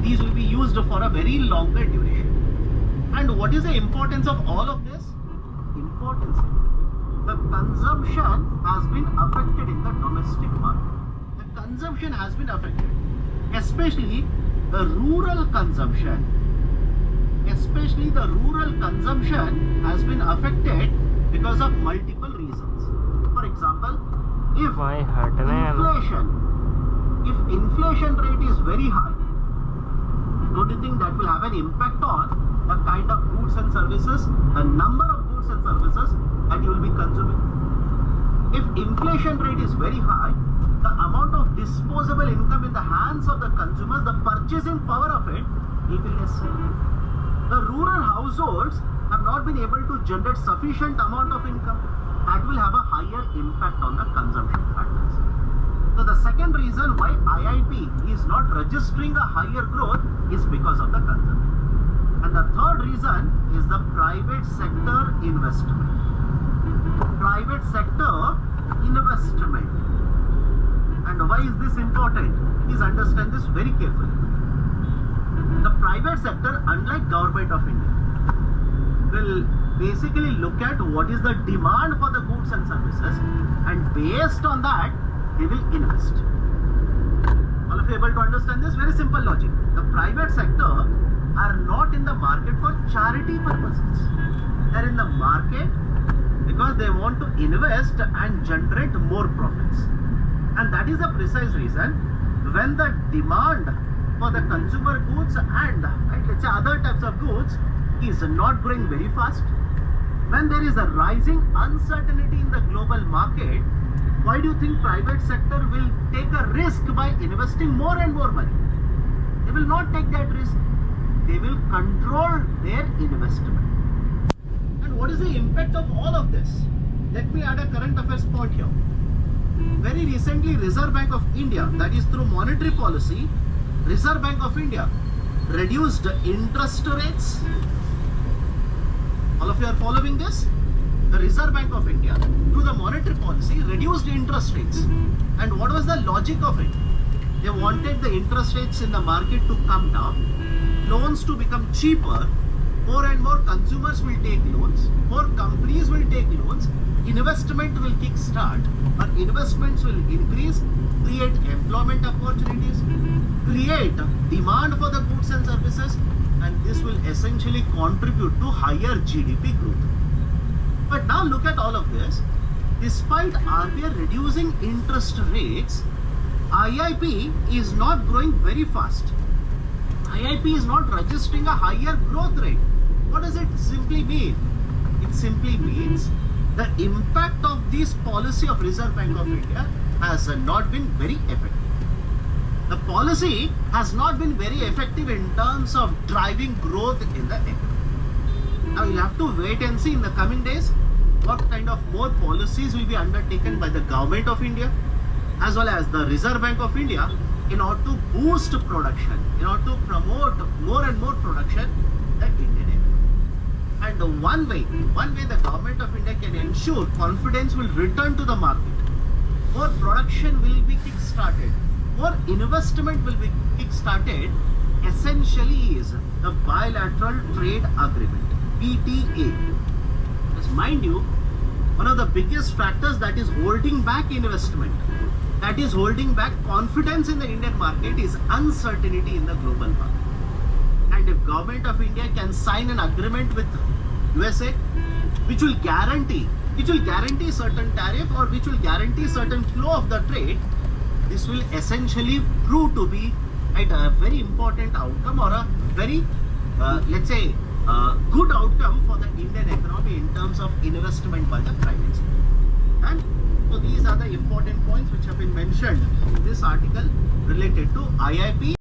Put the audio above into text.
these will be used for a very longer duration. And what is the importance of all of this? Importance. The consumption has been affected in the domestic market. The consumption has been affected, especially the rural consumption. Especially the rural consumption has been affected because of multiple reasons. For example, if inflation rate is very high, don't you think that will have an impact on the kind of goods and services, the number of goods and services that you will be consuming? If inflation rate is very high, the amount of disposable income in the hands of the consumers, the purchasing power of it will be less. The rural households have not been able to generate sufficient amount of income. That will have a higher impact on the consumption patterns. So the second reason why IIP is not registering a higher growth is because of the consumption. And the third reason is the private sector investment. Private sector investment. And why is this important? Please understand this very carefully. The private sector, unlike government of India, will basically look at what is the demand for the goods and services, and based on that, they will invest. All of you able to understand this? Very simple logic. The private sector are not in the market for charity purposes. They are in the market because they want to invest and generate more profits. And that is the precise reason when the demand for the consumer goods and let's say other types of goods is not growing very fast, when there is a rising uncertainty in the global market, why do you think private sector will take a risk by investing more and more money? They will not take that risk. They will control their investment. And what is the impact of all of this? Let me add a current affairs point here. Very recently, Reserve Bank of India, that is through monetary policy, Reserve Bank of India reduced interest rates. All of you are following this? The Reserve Bank of India, through the monetary policy, reduced interest rates. And what was the logic of it? They wanted the interest rates in the market to come down, loans to become cheaper, more and more consumers will take loans, more companies will take loans, investment will kickstart, or investments will increase, create employment opportunities, create demand for the goods and services, and this will essentially contribute to higher GDP growth. But now look at all of this. Despite RBI reducing interest rates, IIP is not growing very fast. IIP is not registering a higher growth rate. What does it simply mean? It simply means the impact of this policy of Reserve Bank of India has not been very effective. The policy has not been very effective in terms of driving growth in the economy. Now you'll have to wait and see in the coming days what kind of more policies will be undertaken by the Government of India as well as the Reserve Bank of India in order to boost production, in order to promote more and more production in the Indian economy. And one way the Government of India can ensure confidence will return to the market, more production will be kick-started, more investment will be kick-started, essentially is the bilateral trade agreement, BTA. Because mind you, one of the biggest factors that is holding back investment, that is holding back confidence in the Indian market is uncertainty in the global market. And if Government of India can sign an agreement with USA, which will guarantee certain tariff or which will guarantee certain flow of the trade, this will essentially prove to be a very important outcome or a very, let's say, good outcome for the Indian economy in terms of investment by the private sector. And so these are the important points which have been mentioned in this article related to IIP.